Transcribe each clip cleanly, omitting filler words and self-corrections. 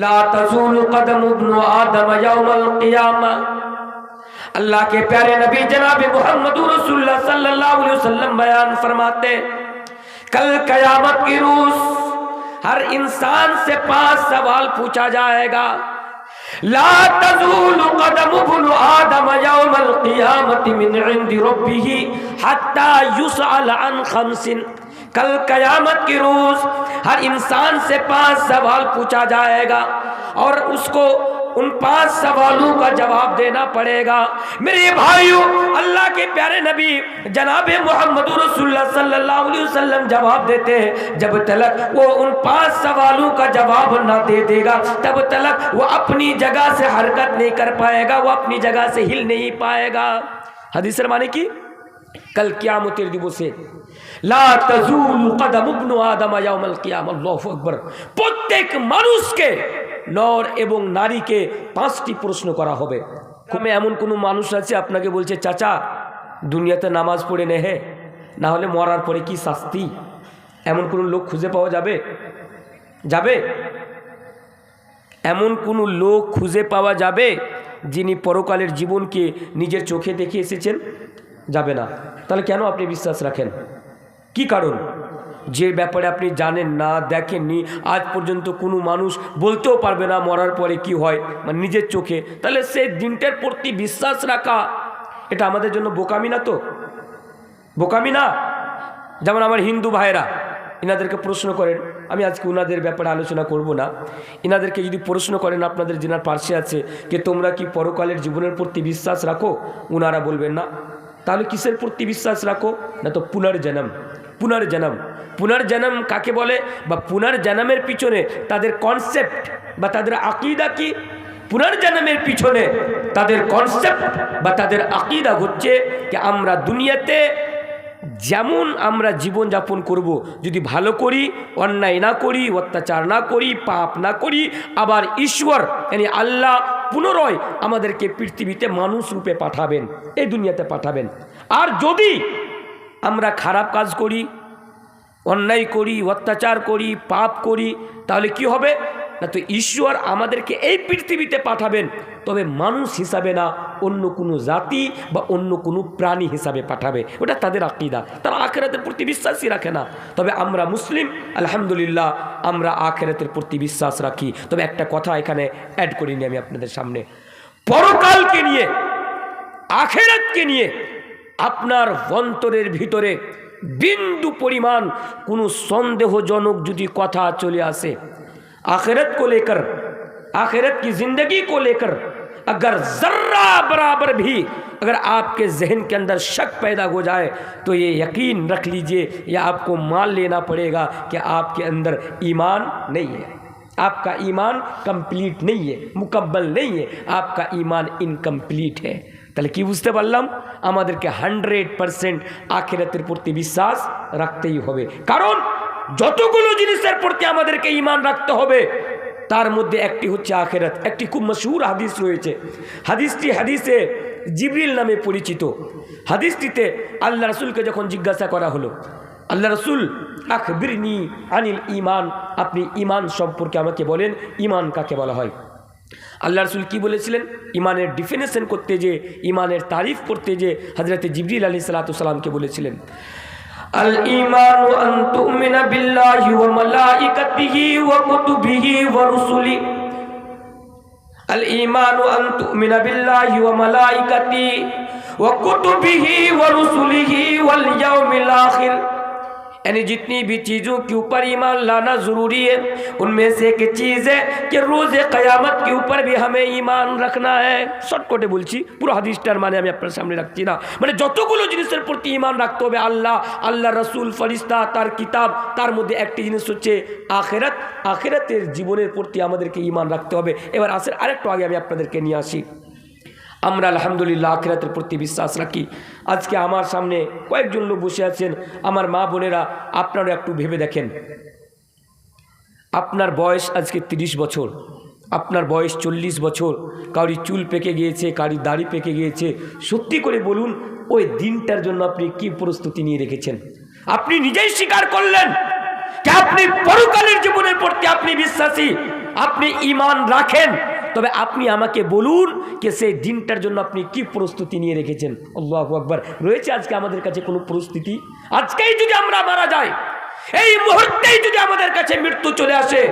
ला तज़ूलु क़दम इब्न आदम यौमल क़ियामा। अल्लाह के प्यारे नबी जनाब मुहम्मदुर रसूलुल्लाह सल्लल्लाहु अलैहि वसल्लम बयान फरमाते, कल क़यामत की रोज़ हर इंसान से 5 सवाल पूछा जाएगा। ला तज़ूलु क़दम इब्न आदम यौमल क़ियामति मिन इंदि रब्बिही हत्ता युसअल अन खम्सिन। कल कयामत की रोज हर इंसान से 5 सवाल पूछा जाएगा और उसको उन 5 सवालों का जवाब देना पड़ेगा। मेरे भाइयों, अल्लाह के प्यारे नबी जनाब मुहम्मदुर रसूलुल्लाह सल्लल्लाहु अलैहि वसल्लम जवाब देते हैं, जब तक वो उन 5 सवालों का जवाब ना दे देगा तब तक वो अपनी जगह से हरकत नहीं कर पाएगा, वो अपनी जगह से हिल नहीं पाएगा। हदीस माने की कल कियामतेर दिवसे ला तज़ूलु कदम इब्न आदम यौमल कियामा। अल्लाहु আকবার। প্রত্যেক মানুষকে নর এবং নারীকে 5টি প্রশ্ন করা হবে। কমে এমন কোনো মানুষ আছে আপনাকে বলছে চাচা দুনিয়াতে নামাজ পড়ে নেহে, না হলে মরার পরে কি শাস্তি? এমন কোনো লোক খুঁজে পাওয়া যাবে? যাবে? এমন কোনো লোক খুঁজে পাওয়া যাবে যিনি পরকালের জীবনকে নিজের চোখে দেখে এসেছেন? যাবে না। তাহলে কেন আপনি বিশ্বাস রাখেন? কি কারণ? যে ব্যাপারে আপনি জানেন না, দেখেননি, আজ পর্যন্ত কোনো মানুষ বলতেও পারবে না মরার পরে কি হয়, মানে নিজের চোখে, তাহলে সেই দিনটার প্রতি বিশ্বাস রাখা এটা আমাদের জন্য বোকামি না? তো বোকামি না? যেমন আমার হিন্দু ভাইরা ইনাদেরকে প্রশ্ন করেন, আমি আজকে ওনাদের ব্যাপারে আলোচনা করব না, ইনাদেরকে যদি প্রশ্ন করেন আপনাদের যেনার পার্শ্বে আছে যে তোমরা কি পরকালের জীবনের প্রতি বিশ্বাস রাখো, ওনারা বলবেন না। তাহলে কিসের প্রতি বিশ্বাস রাখো? না তো পুনর্জন্ম। পুনর্জন্ম, পুনর্জন্ম কাকে বলে বা পুনর্জন্মের পিছনে তাদের কনসেপ্ট বা তাদের আকীদা কি? পুনর্জন্মের পিছনে তাদের কনসেপ্ট বা তাদের আকীদা হচ্ছে যে আমরা দুনিয়াতে যেমন আমরা জীবন যাপন করব, যদি ভালো করি, অন্যায় না করি, অত্যাচার না করি, পাপ না করি, আবার ঈশ্বর মানে আল্লাহ পুনরায় আমাদেরকে পৃথিবীতে মানুষ রূপে পাঠাবেন, এই দুনিয়াতে পাঠাবেন। আর যদি আমরা খারাপ কাজ করি, অন্যায় করি, অত্যাচার করি, পাপ করি, তাহলে কি হবে? না তো ঈশ্বর আমাদেরকে এই পৃথিবীতে পাঠাবেন, তবে মানুষ হিসাবে না, অন্য কোনো জাতি বা অন্য কোনো প্রাণী হিসাবে পাঠাবে। ওটা তাদের আকীদা, তারা আখিরাতের প্রতি বিশ্বাসই রাখে না। তবে আমরা মুসলিম আলহামদুলিল্লাহ, আমরা আখিরাতের প্রতি বিশ্বাস রাখি। তবে একটা কথা এখানে অ্যাড করিনি আমি আপনাদের সামনে, পরকালকে নিয়ে, আখিরাতকে নিয়ে আপনার অন্তরের ভিতরে बिंदु परिमाण कोनो संदेहजनक यदि कथा चले आसे आखिरत को लेकर, आखिरत की जिंदगी को लेकर अगर जर्रा बराबर भी अगर आपके जहन के अंदर शक पैदा हो जाए तो ये यकीन रख लीजिए, या आपको मान लेना पड़ेगा कि आपके अंदर ईमान नहीं है, आपका ईमान कंप्लीट नहीं है, मुकम्मल नहीं है, आपका ईमान इनकम्प्लीट है। তাহলে কি বুঝতে পারলাম? আমাদেরকে 100% আখিরাতের প্রতি বিশ্বাস রাখতেই হবে। কারণ যতগুলো জিনিসের প্রতি আমাদেরকে ঈমান রাখতে হবে তার মধ্যে একটি হচ্ছে আখিরাত। একটি খুব মশহুর হাদিস রয়েছে, হাদিসটি হাদিসে জিবরিল নামে পরিচিত। হাদিসটিতে আল্লাহ রাসূলকে যখন জিজ্ঞাসা করা হলো, আল্লাহ রাসূল আখবিরনি আনিল ঈমান, আপনি ঈমান সম্পর্কে আমাকে বলেন, ঈমান কাকে বলা হয়? আল্লাহ রাসূল কি বলেছিলেন? ইমানের ডিফিনেশন করতে যে, ইমানের তারিফ করতে যে হযরত জিবরিল আলাইহিস সালাতু সালামকে বলেছিলেন, আল ঈমানু আন তুমিনা বিল্লাহি ওয়া মালাইকাতিহি ওয়া কুতুবিহি ওয়া রুসুলি। আল ঈমানু আন তুমিনা বিল্লাহি ওয়া মালাইকাতিহি ওয়া কুতুবিহি ওয়া রুসুলিহি ওয়াল ইয়াউমিল আখির। यानी जितनी भी चीज़ों के ऊपर ईमान लाना ज़रूरी है, उनमें से एक चीज़ है कि रोज़ क़यामत के ऊपर भी हमें ईमान रखना है। शॉर्टकटे बोलছি, পুরো হাদিসটার মানে আমি আপনার সামনে রাখছি না, মানে যতগুলো জিনিসের প্রতি ঈমান রাখতে হবে, আল্লাহ, আল্লাহ রাসূল, ফেরেশতা, তার কিতাব, তার মধ্যে একটি জিনিস হচ্ছে আখিরাত। আখিরাতের জীবনের প্রতি আমাদেরকে ঈমান রাখতে হবে। এবার আসেন আরেকটু আগে আমি আপনাদেরকে নিয়ে আসি। আমরা আলহামদুলিল্লাহ আখিরাতের প্রতি বিশ্বাস রাখি। আজকে আমার সামনে কয়েকজন লোক বসে আছেন, আমার মা বোনেরা, আপনারা একটু ভেবে দেখেন, আপনার বয়স আজকে 30 বছর, আপনার বয়স 40 বছর, কাউরি চুল পেকে গিয়েছে, কাউরি দাড়ি পেকে গিয়েছে। সত্যি করে বলুন, ওই দিনটার জন্য আপনি কি প্রস্তুতি নিয়ে রেখেছেন? আপনি নিজেই স্বীকার করলেন যে আপনি পরকালের জীবনের প্রতি আপনি বিশ্বাসী, আপনি ঈমান রাখেন, তবে আপনি আমাকে বলুন যে সেই দিনটার জন্য আপনি কি প্রস্তুতি নিয়ে রেখেছেন। আল্লাহু আকবার। রয়েছে আজকে আমাদের কাছে কোনো প্রস্তুতি? আজকেই যদি আমরা মারা যাই, এই মুহূর্তেই যদি আমাদের কাছে মৃত্যু চলে আসে,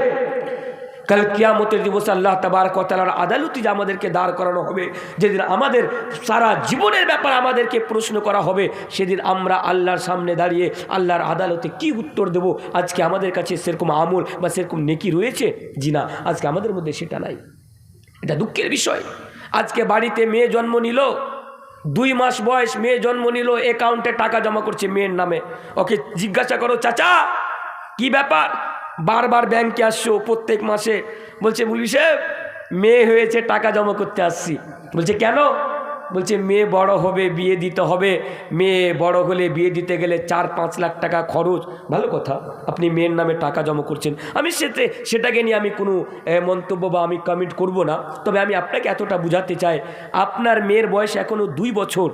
কাল কিয়ামতের দিবসে আল্লাহ তাবারক ওয়া তাআলার আদালতে যে আমাদেরকে দাঁড় করানো হবে, যেদিন আমাদের সারা জীবনের ব্যাপারে আমাদেরকে প্রশ্ন করা হবে, সেদিন আমরা আল্লাহর সামনে দাঁড়িয়ে আল্লাহর আদালতে কি উত্তর দেব? আজকে আমাদের কাছে সেরকম আমল বা সেরকম নেকি রয়েছে? জি না, আজকে আমাদের মধ্যে সেটা নাই। এটা দুঃখের বিষয়। আজকে বাড়িতে মেয়ে জন্ম নিল, 2 মাস বয়স, মেয়ে জন্ম নিল, অ্যাকাউন্টে টাকা জমা করছে মেয়ের নামে। ওকে জিজ্ঞাসা করো, চাচা কি ব্যাপার, বারবার ব্যাংকে আসছো প্রত্যেক মাসে? বলছে মুলবি সাহেব মেয়ে হয়েছে, টাকা জমা করতে আসছি। বলছে কেন? বলছে মেয়ে বড় হবে, বিয়ে দিতে হবে, মেয়ে বড় হলে বিয়ে দিতে গেলে 4-5 লাখ টাকা খরচ। ভালো কথা, আপনি মেয়ের নামে টাকা জমা করছেন, আমি সেটাকে নিয়ে আমি কোনো মন্তব্য বা আমি কমেন্ট করব না। তবে আমি আপনাকে এতটা বুঝাতে চাই, আপনার মেয়ের বয়স এখনও 2 বছর,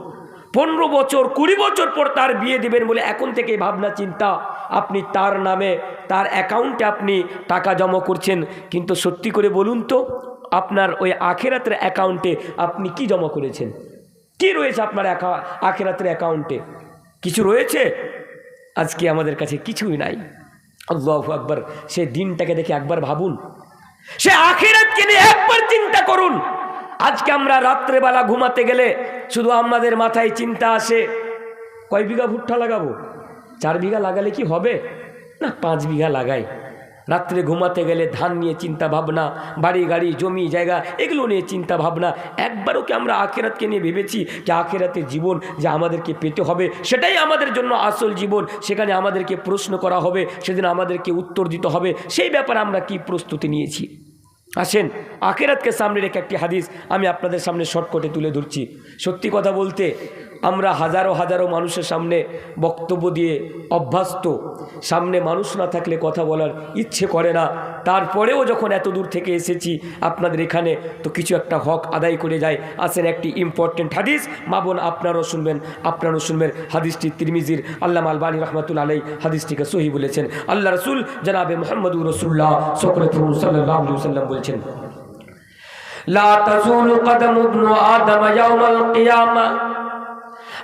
15 বছর, 20 বছর পর তার বিয়ে দেবেন বলে এখন থেকে ভাবনা চিন্তা আপনি তার নামে, তার অ্যাকাউন্টে আপনি টাকা জমা করছেন। কিন্তু সত্যি করে বলুন তো, আপনার ওই আখিরাতের অ্যাকাউন্টে আপনি কি জমা করেছেন? কি রয়েছে আপনার আখিরাতের অ্যাকাউন্টে? কিছু রয়েছে? আজকে আমাদের কাছে কিছুই নাই। আল্লাহু আকবার। সে দিনটাকে দেখে একবার ভাবুন, সে আখিরাতকে নিয়ে একবার চিন্তা করুন। আজকে আমরা রাত্রেবেলা ঘুমাতে গেলে শুধু আমাদের মাথায় চিন্তা আসে, কয় বিঘা ভুট্টা লাগাবো? 4 বিঘা লাগালে কি হবে? না, 5 বিঘা লাগাই। রাত্রে ঘুমাতে গেলে ধান নিয়ে চিন্তা ভাবনা, বাড়ি গাড়ি জমি জায়গা এগুলো নিয়ে চিন্তা ভাবনা। একবারও কি আমরা আখিরাতকে নিয়ে ভেবেছি যে আখিরাতের জীবন যে আমাদেরকে পেতে হবে, সেটাই আমাদের জন্য আসল জীবন, সেখানে আমাদেরকে প্রশ্ন করা হবে, সেদিন আমাদেরকে উত্তর দিতে হবে, সেই ব্যাপারে আমরা কি প্রস্তুতি নিয়েছি? আসেন, আখিরাতকে সামনে রেখে একটি হাদিস আমি আপনাদের সামনে শর্টকাটে তুলে ধরছি। সত্যি কথা বলতে আমরা হাজারো হাজারো মানুষের সামনে বক্তব্য দিয়ে অভ্যস্ত, সামনে মানুষ না থাকলে কথা বলার ইচ্ছে করে না। তারপরেও যখন এত দূর থেকে এসেছি আপনাদের এখানে, তো কিছু একটা হক আদায় করে যায়। আসেন, একটি ইম্পর্টেন্ট হাদিস, মা বোন আপনারাও শুনবেন, হাদিসটি তিরমিজির আল্লামা আলবানী রাহমাতুল্লাহ আলাইহি হাদিসটিকে সহিহ বলেছেন। আল্লাহ রাসূল জনাবে মুহাম্মদুর রাসূলুল্লাহ সাল্লাল্লাহু আলাইহি ওয়াসাল্লাম বলেছেন, লা তাজুলু কদমু ইবনু আদম ইয়াউমাল কিয়ামা।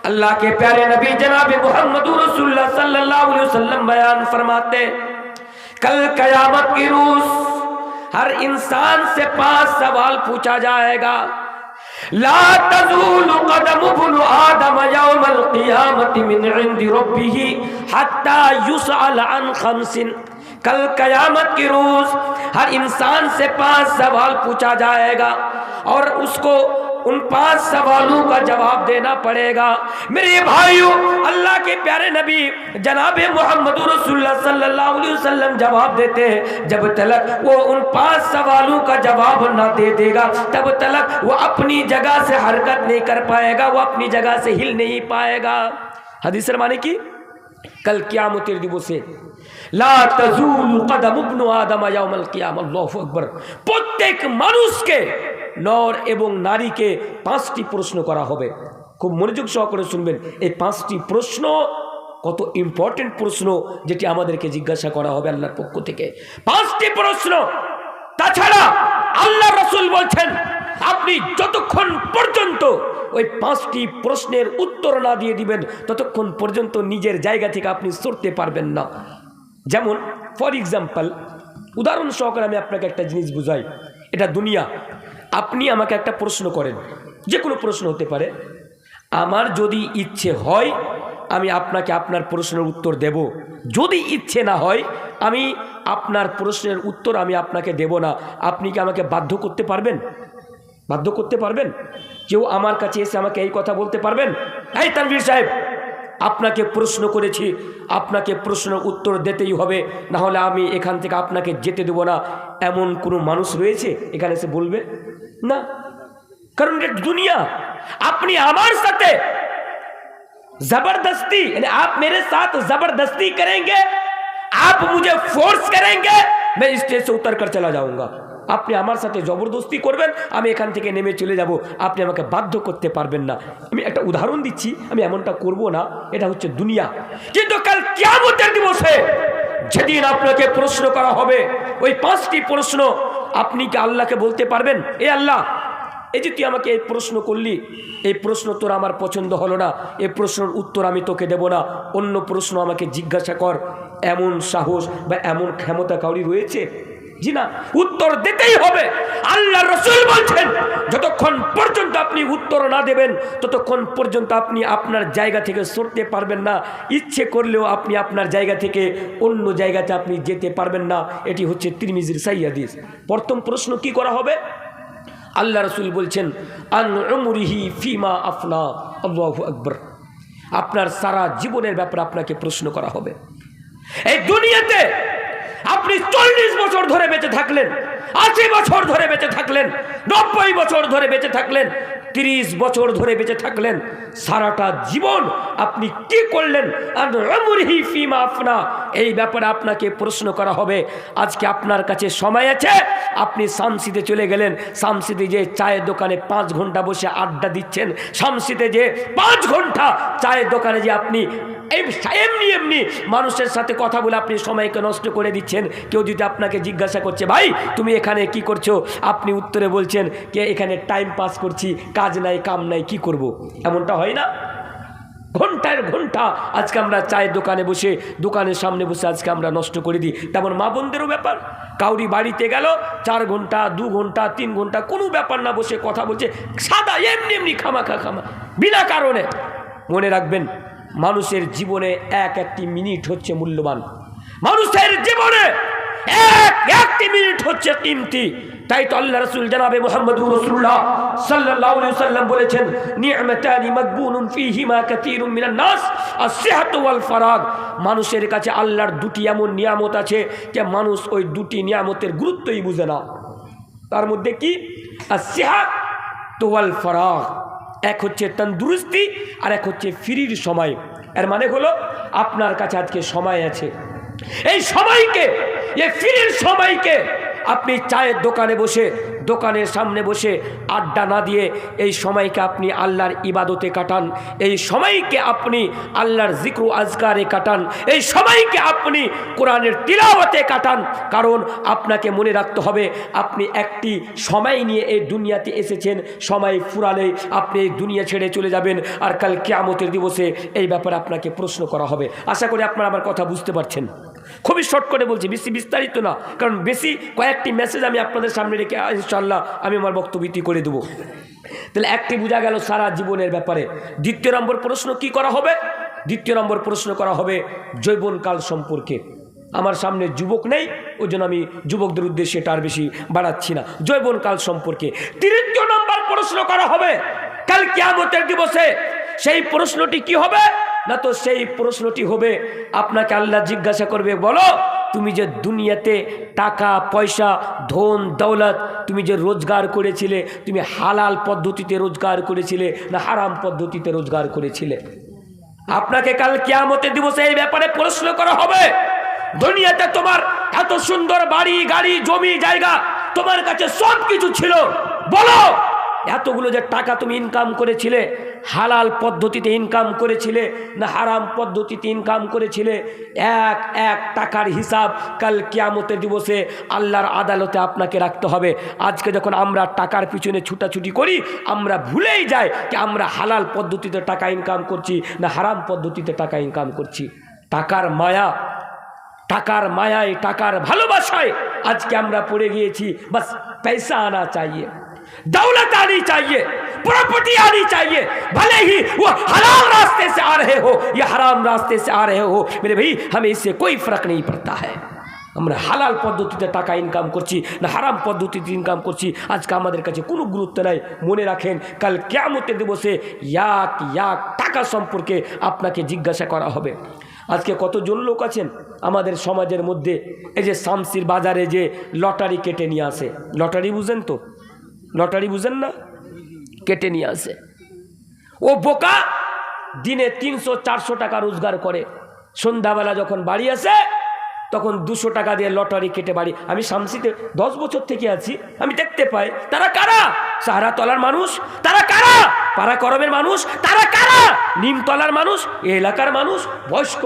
अल्लाह के प्यारे नबी जनाब मुहम्मदुर रसूलुल्लाह सल्लल्लाहु अलैहि वसल्लम बयान फरमाते, कल कयामत की रोज हर इंसान से 5 सवाल पूछा जाएगा। ला तज़ूलु क़दमु इब्नि आदम यौमल क़ियामति मिन इंदि रब्बिही हत्ता युसअल अन खमसिन। कल कयामत की रोज हर इंसान से 5 सवाल पूछा जाएगा और उसको उन 5 सवालों का जवाब देना पड़ेगा। मेरे भाइयों, अल्लाह के प्यारे नबी जनाबे मुहम्मदुर रसूलुल्लाह सल्लल्लाहु अलैहि वसल्लम जवाब देते हैं, जब तक वो उन 5 सवालों का जवाब ना दे देगा तब तक वो अपनी जगह से हरकत नहीं कर पाएगा, वो अपनी जगह से हिल नहीं पाएगा। हदीसের মানে কি? कल कियामतेर दिवसे ला तज़ूलु कदम इब्नु आदम यौमल कियामा। अल्लाहु আকবার। প্রত্যেক মানুষকে, নর এবং নারীকে 5টি প্রশ্ন করা হবে। খুব মনোযোগ সহকারে শুনবেন। এই 5টি প্রশ্ন কত ইম্পর্টেন্ট প্রশ্ন, যেটি আমাদেরকে জিজ্ঞাসা করা হবে আল্লাহর পক্ষ থেকে। 5টি প্রশ্ন। তাছাড়া আল্লাহ রাসূল বলছেন, আপনি যতক্ষণ পর্যন্ত ওই 5টি প্রশ্নের উত্তর না দিয়ে দিবেন ততক্ষণ পর্যন্ত নিজের জায়গা থেকে আপনি সরতে পারবেন না। যেমন ফর এক্সাম্পল, উদাহরণ সহকারে আমি আপনাকে একটা জিনিস বুঝাই। এটা দুনিয়া। আপনি আমাকে একটা প্রশ্ন করেন, যে কোনো প্রশ্ন হতে পারে। আমার যদি ইচ্ছে হয় আমি আপনাকে আপনার প্রশ্নের উত্তর দেব, যদি ইচ্ছে না হয় আমি আপনার প্রশ্নের উত্তর আমি আপনাকে দেব না। আপনি কি আমাকে বাধ্য করতে পারবেন? বাধ্য করতে পারবেন? কেউ আমার কাছে এসে আমাকে এই কথা বলতে পারবেন, এই তানভীর সাহেব আপনাকে প্রশ্ন করেছি, আপনাকে প্রশ্নের উত্তর দিতেই হবে, না হলে আমি এখান থেকে আপনাকে যেতে দেব না, এমন কোনো মানুষ রয়েছে এখানে এসে বলবে? না, কারণ এটা দুনিয়া। আপনি আমার সাথে जबरदस्ती, यानी आप मेरे साथ जबरदस्ती करेंगे, आप मुझे फोर्स करेंगे, मैं स्टेज से उतर कर चला जाऊंगा। আপনি আমার সাথে জবরদস্তি করবেন, আমি এখান থেকে নেমে চলে যাব, আপনি আমাকে বাধ্য করতে পারবেন না। আমি একটা উদাহরণ দিচ্ছি, আমি এমনটা করব না, এটা হচ্ছে দুনিয়া। কিন্তু কাল কিয়ামতের দিবসে যেদিন আপনাকে প্রশ্ন করা হবে, ওই 5টি প্রশ্ন আপনি কি আল্লাহকে বলতে পারবেন, এ আল্লাহ, এই যে তুই আমাকে এই প্রশ্ন করলি, এই প্রশ্ন তোর আমার পছন্দ হলো না, এই প্রশ্নের উত্তর আমি তোকে দেব না, অন্য প্রশ্ন আমাকে জিজ্ঞাসা কর, এমন সাহস বা এমন ক্ষমতা কাউরি রয়েছে? জি না, উত্তর দিতেই হবে। আল্লাহ রাসূল বলছেন যতক্ষণ পর্যন্ত আপনি উত্তর না দেবেন ততক্ষণ পর্যন্ত আপনি আপনার জায়গা থেকে সরতে পারবেন না, ইচ্ছে করলেও আপনি আপনার জায়গা থেকে অন্য জায়গাতে আপনি যেতে পারবেন না। এটি হচ্ছে তিরমিজির সহিহ হাদিস। প্রথম প্রশ্ন কি করা হবে? আল্লাহ রাসূল বলছেন আন উমরিহি ফিমা আফনা। আল্লাহু আকবার। আপনার সারা জীবনের ব্যাপারে আপনাকে প্রশ্ন করা হবে। এই দুনিয়াতে আপনি 40 বছর ধরে বেঁচে থাকলেন, 80 বছর ধরে বেঁচে থাকলেন, 90 বছর ধরে বেঁচে থাকলেন, 30 বছর ধরে বেঁচে থাকলেন, সারাটা জীবন আপনি কি করলেন? এই ব্যাপারে আপনাকে প্রশ্ন করা হবে। আজকে আপনার কাছে সময় আছে, আপনি শামসিতে চলে গেলেন, শামসিতে যে চায়ের দোকানে 5 ঘন্টা বসে আড্ডা দিচ্ছেন, শামসিতে যে 5 ঘন্টা চায়ের দোকানে যে আপনি এমনি এমনি মানুষের সাথে কথা বলে আপনি সময়কে নষ্ট করে দিচ্ছেন। কেউ যদি আপনাকে জিজ্ঞাসা করছে ভাই তুমি এখানে কি করছো, আপনি উত্তরে বলছেন কে এখানে টাইম পাস করছি, কাজ নাই কাম নাই, কি করব? এমনটা হয় না? ঘন্টার ঘন্টা আজকে আমরা চায়ের দোকানে বসে, দোকানের সামনে বসে আজকে আমরা নষ্ট করে দিই। তেমন মা বোনদেরও ব্যাপার, কাউরি বাড়িতে গেল 4 ঘন্টা 2 ঘন্টা 3 ঘন্টা কোনো ব্যাপার না, বসে কথা বলছে সাদা এমনি এমনি খামা বিনা কারণে। মনে রাখবেন মানুষের জীবনে একটি মিনিট হচ্ছে মূল্যবান, মানুষের জীবনে একটি মিনিট হচ্ছে কিমতি। তাই তো আল্লাহ রাসূল জনাবে মুহাম্মদুর রাসূলুল্লাহ সাল্লাল্লাহু আলাইহি ওয়াসাল্লাম বলেছেন নি'মাতানি মাগবুনুন ফীহিমা কাসীরুম মিনান নাস আস-সিহহাতু ওয়াল ফারাগ। মানুষের কাছে আল্লাহর 2টি এমন নিয়ামত আছে যে মানুষ ওই 2টি নিয়ামতের গুরুত্বই বুঝে না। তার মধ্যে কি? আস-সিহহাতু ওয়াল ফারাগ। এক হচ্ছে তন্দুরুস্তি আর এক হচ্ছে ফ্রির সময়। এর মানে হলো আপনার কাছে আজকে সময় আছে, এই সময়কে, এই ফ্রির সময়কে আপনি চায়ের দোকানে বসে, দোকানের সামনে বসে আড্ডা না দিয়ে এই সময়কে আপনি আল্লাহর ইবাদতে কাটান, এই সময়কে আপনি আল্লাহর জিক্র আজকারে কাটান, এই সময়কে আপনি কোরআনের তিলাওয়াতে কাটান। কারণ আপনাকে মনে রাখতে হবে আপনি একটি সময় নিয়ে এই দুনিয়াতে এসেছেন, সময় ফুরালেই আপনি এই দুনিয়া ছেড়ে চলে যাবেন, আর কাল কিয়ামতের দিবসে এই ব্যাপারে আপনাকে প্রশ্ন করা হবে। আশা করি আপনারা আমার কথা বুঝতে পারছেন। খুবই শর্ট করে বলছি, বেশি বিস্তারিত না, কারণ বেশি কয়েকটি মেসেজ আমি আপনাদের সামনে রেখে ইনশাআল্লাহ আমি আমার বক্তব্যটি করে দেবো। তাহলে একটি বোঝা গেল সারা জীবনের ব্যাপারে। দ্বিতীয় নম্বর প্রশ্ন কি করা হবে? দ্বিতীয় নম্বর প্রশ্ন করা হবে যৌবনকাল সম্পর্কে। আমার সামনে যুবক নেই, ওই জন্য আমি যুবকদের উদ্দেশ্যে এটা আর বেশি বাড়াচ্ছি না। যৌবনকাল সম্পর্কে তৃতীয় নম্বর প্রশ্ন করা হবে কাল কিয়ামতের দিবসে। সেই প্রশ্নটি কি হবে? না তো সেই প্রশ্নটি হবে আপনাকে আল্লাহ জিজ্ঞাসা করবে, বলো তুমি যে দুনিয়াতে টাকা পয়সা ধন দৌলত তুমি যে রোজগার করেছিলে, তুমি হালাল পদ্ধতিতে রোজগার করেছিলে না হারাম পদ্ধতিতে রোজগার করেছিলে? আপনাকে কাল কিয়ামতের দিবসে এই ব্যাপারে প্রশ্ন করা হবে। দুনিয়াতে তোমার এত সুন্দর বাড়ি গাড়ি জমি জায়গা, তোমার কাছে সব কিছু ছিল, বলো এতগুলো যে টাকা তুমি ইনকাম করেছিলে, হালাল পদ্ধতিতে ইনকাম করেছিলে না হারাম পদ্ধতিতে ইনকাম করেছিলে? এক এক টাকার হিসাব কাল কিয়ামতের দিবসে আল্লাহর আদালতে আপনাকে রাখতে হবে। আজকে যখন আমরা টাকার পিছনে ছুটাছুটি করি, আমরা ভুলেই যাই যে আমরা হালাল পদ্ধতিতে টাকা ইনকাম করছি না হারাম পদ্ধতিতে টাকা ইনকাম করছি। টাকার মায়া, টাকার মায়ায়, টাকার ভালোবাসায় আজকে আমরা পড়ে গিয়েছি। বাস पैसा आना चाहिए, दौलत आनी चाहिए, प्रॉपर्टी आनी चाहिए, भले ही वो हलाल रास्ते से आ रहे हो या हराम रास्ते से आ रहे हो, मेरे भाई हमें इससे कोई फर्क नहीं पड़ता है। আমরা হালাল পদ্ধতিতে টাকা ইনকাম করছি না হারাম পদ্ধতিতে ইনকাম করছি আজকে আমাদের কাছে কোনো গুরুত্ব নাই। মনে রাখেন কাল কিয়ামতের দিবসে এক এক টাকা সম্পর্কে আপনাকে জিজ্ঞাসা করা হবে। আজকে কতজন লোক আছেন আমাদের সমাজের মধ্যে, এই যে শামসির বাজারে যে লটারি কেটে নিয়ে আসে, লটারি বুঝেন তো? লটারি বুঝেন না? কেটে নিয়ে আসে। ও বোকা দিনে 300-400 টাকা রোজগার করে, সন্ধ্যাবেলা যখন বাড়ি আসে তখন 200 টাকা দিয়ে লটারি কেটে বাড়ি। আমি শামসিতে 10 বছর থেকে আছি, আমি দেখতে পাই তারা কারা? সাহারা তলার মানুষ তারা কারা? পাড়া করমের মানুষ তারা কারা? নিমতলার মানুষ, এই এলাকার মানুষ,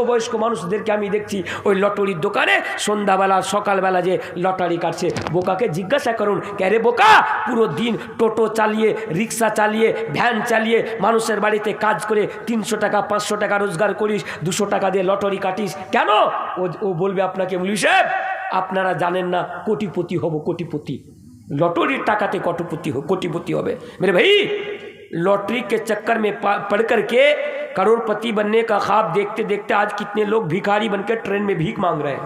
বয়স্ক মানুষদেরকে আমি দেখছি ওই লটারির দোকানে সন্ধ্যাবেলা সকালবেলা যে লটারি কাটছে। বোকাকে জিজ্ঞাসা করুন, ক্যারে বোকা, পুরো দিন টোটো চালিয়ে, রিক্সা চালিয়ে, ভ্যান চালিয়ে, মানুষের বাড়িতে কাজ করে 300 টাকা 500 টাকা রোজগার করিস, 200 টাকা দিয়ে লটারি কাটিস কেন? ও বলবে আপনাকে, মৌলভী সাহেব আপনারা জানেন না, কোটিপতি হব, কোটিপতি, लॉटरी टाकाते कोटिपति हो। मेरे भाई, लॉटरी के चक्कर में पड़ करके करोड़पति बनने का ख्वाब देखते देखते आज कितने लोग भिखारी बनकर ट्रेन में भीख मांग रहे हैं।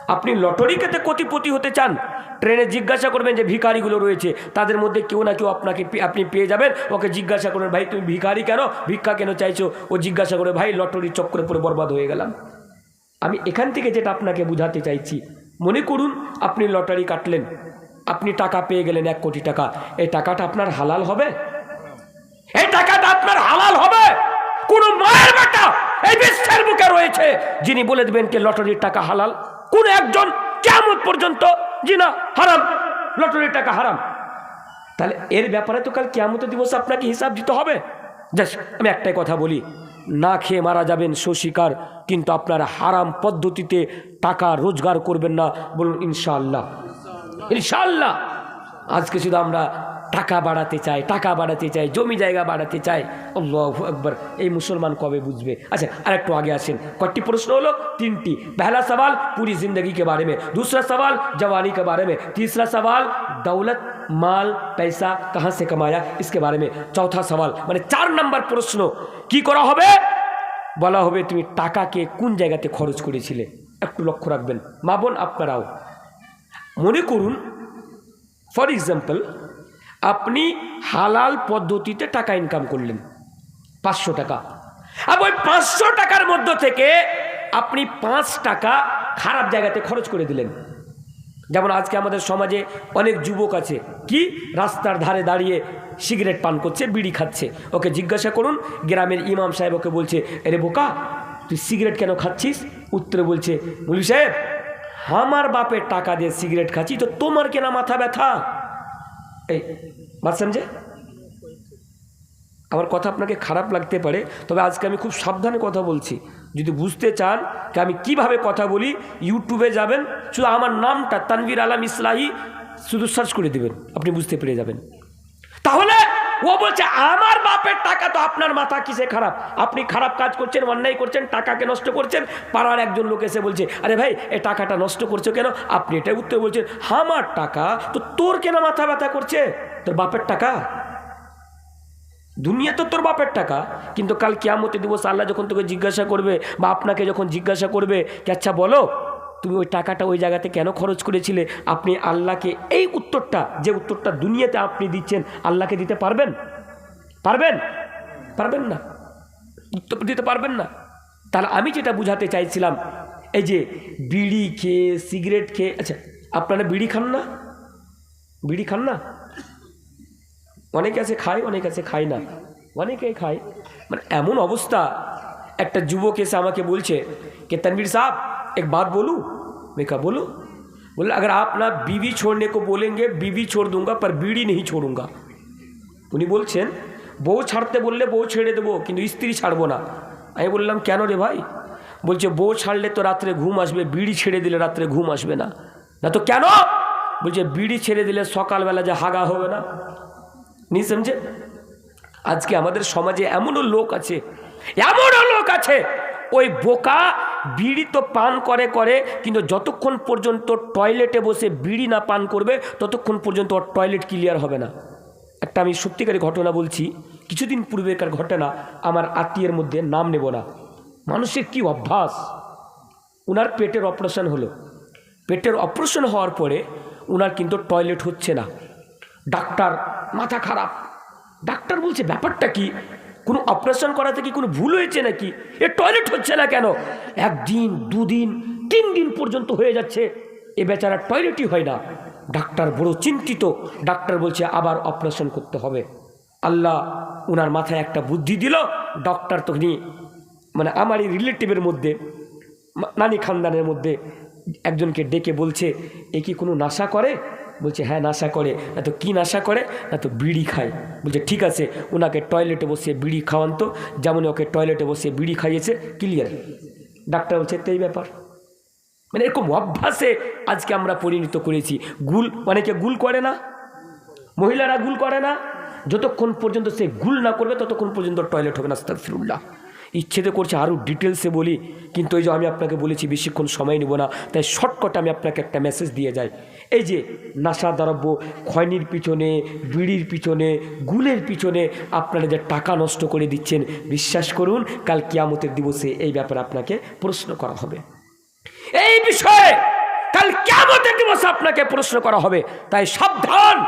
अपनी लॉटरी के कोटिपति होते चान, ट्रेने जिज्ञासा करबें जो भिखारीगुलो रयेछे तादेर मध्य केउ ना केउ आपनाके अपनी पेये जाबेन। ओके जिज्ञासा करें, भाई तुम भिखारी केन, भिक्षा केन चाइछो? ओ जिज्ञासा करे, भाई लॉटरी चक्करे पड़े बरबाद हो गेलाम। आमी एखान थेके जेटा आपनाके बुझाते चाइछि, मने करुन आपनि लटारि काटलेन, আপনি টাকা পেয়ে গেলেন 1 কোটি টাকা, এই টাকাটা আপনার হালাল হবে? এই টাকাটা আপনার হালাল হবে? কোন মায়ের বেটা এই বিশ্বের বুকে রয়েছে যিনি বলে দিবেন কে লটারির টাকা হালাল? কোন একজন কিয়ামত পর্যন্ত জি না, হারাম, লটারির টাকা হারাম। তাহলে এর ব্যাপারে তো কাল কিয়ামতের দিবসে আপনাকে হিসাব দিতে হবে। জাস্ট আমি একটাই কথা বলি, না খেয়ে মারা যাবেন স্বীকার, কিন্তু আপনারা হারাম পদ্ধতিতে টাকা রোজগার করবেন না। বলুন ইনশাআল্লাহ। ইনশাআল্লাহ। আজকে শুধু আমরা টাকা বাড়াতে চাই, জমি জায়গা বাড়াতে চাই। আল্লাহু আকবার। এই মুসলমান কবে বুঝবে? अच्छा আরেকটু আগে আসেন। কয়টি প্রশ্ন হলো? 3টি। पहला सवाल पूरी जिंदगी के बारे में, दूसरा सवाल जवानी के बारे में, तीसरा सवाल दौलत माल पैसा कहाँ से कमाया इसके बारे में, चौथा सवाल মানে 4 নম্বর প্রশ্ন কি করা হবে? বলা হবে তুমি টাকাকে কোন জায়গাতে খরচ করেছিলে। একটু লক্ষ্য রাখবেন মা বোন আপনারাও। মনে করুন ফর এক্সাম্পল আপনি হালাল পদ্ধতিতে টাকা ইনকাম করলেন 500 টাকা, আর ওই 500 টাকার মধ্য থেকে আপনি 5 টাকা খারাপ জায়গাতে খরচ করে দিলেন। যেমন আজকে আমাদের সমাজে অনেক যুবক আছে কি রাস্তার ধারে দাঁড়িয়ে সিগারেট পান করছে, বিড়ি খাচ্ছে। ওকে জিজ্ঞাসা করুন, গ্রামের ইমাম সাহেব ওকে বলছে, আরে বোকা তুই সিগারেট কেন খাচ্ছিস? উত্তরে বলছে, মৌলভী সাহেব আমার বাপের টাকা দিয়ে সিগারেট খাচ্ছি তো তোমার কেনা মাথা ব্যথা। এই বাত সমঝে? আমার কথা আপনাকে খারাপ লাগতে পারে, তবে আজকে আমি খুব সাবধানে কথা বলছি। যদি বুঝতে চান যে আমি কিভাবে কথা বলি, ইউটিউবে যাবেন, শুধু আমার নামটা তানভীর আলম ইসলাহি শুধু সার্চ করে দিবেন, আপনি বুঝতে পেরে যাবেন। তাহলে ও বলছে আমার বাপের টাকা, তো আপনার মাথা কিসে খারাপ? আপনি খারাপ কাজ করছেন, অন্যায় করছেন, টাকাকে নষ্ট করছেন। পাড়ার একজন লোক এসে বলছে, আরে ভাই এই টাকাটা নষ্ট করছো কেন? আপনি এটা উত্তর বলছেন, আমার টাকা তো তোর কেন মাথা ব্যথা করছে? তোর বাপের টাকা, দুনিয়া তো তোর বাপের টাকা। কিন্তু কাল কিয়ামতের দিবস আল্লাহ যখন তোকে জিজ্ঞাসা করবে বা আপনাকে যখন জিজ্ঞাসা করবে কি আচ্ছা বলো তুমি ওই টাকাটা ওই জায়গাতে কেন খরচ করেছিলে, আপনি আল্লাহকে এই উত্তরটা, যে উত্তরটা দুনিয়াতে আপনি দিচ্ছেন, আল্লাহকে দিতে পারবেন? পারবেন না, উত্তর দিতে পারবেন না। তাহলে আমি যেটা বুঝাতে চাইছিলাম, এই যে বিড়ি খেয়ে সিগারেট খেয়ে, আচ্ছা আপনারা বিড়ি খান না? অনেকে আছে খায়, অনেকে আছে খায় না, অনেকেই খায়। মানে এমন অবস্থা, একটা যুবক এসে আমাকে বলছে कि तनवीर साहब एक बात बोलूं? मैं कहा बोलो। बोले अगर आप ना बीवी छोड़ने को बोलेंगे बीवी छोड़ दूंगा पर बीड़ी नहीं छोड़ूंगा। उन्हीं बोलছেন বউ ছাড়তে বললে বউ ছেড়ে দেবো কিন্তু স্ত্রী ছাড়বো না। আমি বললাম কেন রে ভাই? বলছে বউ ছাড়লে তো রাত্রে ঘুম আসবে, বিড়ি ছেড়ে দিলে রাত্রে ঘুম আসবে না। না তো কেন? বলছে বিড়ি ছেড়ে দিলে সকালবেলা যে হাগা হবে না। নি সমঝে? আজকে আমাদের সমাজে এমনও লোক আছে ওই বোকা বিড়ি তো পান করে কিন্তু যতক্ষণ পর্যন্ত টয়লেটে বসে বিড়ি না পান করবে ততক্ষণ পর্যন্ত ওর টয়লেট ক্লিয়ার হবে না। একটা আমি সত্যিকারের ঘটনা বলছি, কিছুদিন পূর্বেকার ঘটনা, আমার আত্মীয়ের মধ্যে নাম নেব না। মানুষের কি অভ্যাস, ওনার পেটের অপারেশন হলো, পেটের অপারেশন হওয়ার পরে ওনার কিন্তু টয়লেট হচ্ছে না। ডাক্তার মাথা খারাপ, ডাক্তার বলছে ব্যাপারটা কি, কোনো অপারেশন করাতে কি কোনো ভুল হয়েছে নাকি, এ টয়লেট হচ্ছে না কেন? 1 দিন 2 দিন 3 দিন পর্যন্ত হয়ে যাচ্ছে, এ বেচারা টয়লেটই হয় না। ডাক্তার বড় চিন্তিত, ডাক্তার বলছে আবার অপারেশন করতে হবে। আল্লাহ ওনার মাথায় একটা বুদ্ধি দিল। ডক্টর তখনই মানে আমার এই রিলেটিভের মধ্যে, নানি খানদানের মধ্যে একজনকে ডেকে বলছে এ কি কোনো নেশা করে? বলছে হ্যাঁ নেশা করে। না তো কী নেশা করে? না তো বিড়ি খায়। বলছে ঠিক আছে, ওনাকে টয়লেটে বসিয়ে বিড়ি খাওয়ান তো। যেমন ওকে টয়লেটে বসিয়ে বিড়ি খাইয়েছে, ক্লিয়ার। ডাক্তার বলছে তো এই ব্যাপার। মানে এরকম অভ্যাসে আজকে আমরা পরিণত করেছি। গুল, অনেকে গুল করে না, মহিলারা গুল করে না, যতক্ষণ পর্যন্ত সে গুল না করবে ততক্ষণ পর্যন্ত টয়লেট হবে না। আস্তাগফিরুল্লাহ। ইচ্ছেতে করছে আরও ডিটেলসে বলি, কিন্তু এই যে আমি আপনাকে বলেছি বেশিক্ষণ সময় নেব না, তাই শর্টকাটে আমি আপনাকে একটা মেসেজ দিয়ে যাই। এই যে নেশা দ্রব্য, খয়নির পিছনে, বিড়ির পিছনে, গুলের পিছনে আপনারা যে টাকা নষ্ট করে দিচ্ছেন, বিশ্বাস করুন কাল কিয়ামতের দিবসে এই ব্যাপারে আপনাকে প্রশ্ন করা হবে। এই বিষয়ে কাল কিয়ামতের দিবসে আপনাকে প্রশ্ন করা হবে। তাই সাবধান।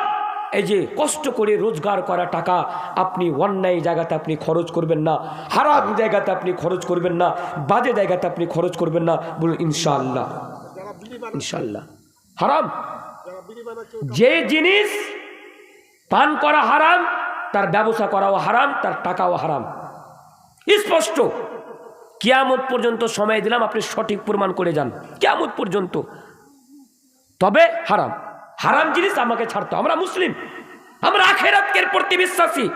এই যে কষ্ট করে রোজগার করা টাকা আপনি অন্যায় জায়গাতে আপনি খরচ করবেন না, হারাম জায়গাতে আপনি খরচ করবেন না, বাজে জায়গাতে আপনি খরচ করবেন না। বলুন ইনশাআল্লাহ। ইনশাআল্লাহ। হারাম যে জিনিস পান করা হারাম, তার ব্যবসা করাও হারাম, তার টাকাও হারাম, স্পষ্ট। কিয়ামত পর্যন্ত সময় দিলাম, আপনি সঠিক প্রমাণ করে যান কিয়ামত পর্যন্ত। তবে হারাম, হারাম জিনিস আমাকে ছাড়তো। আমরা মুসলিম, আমরা আখিরাতের প্রতি বিশ্বাসী,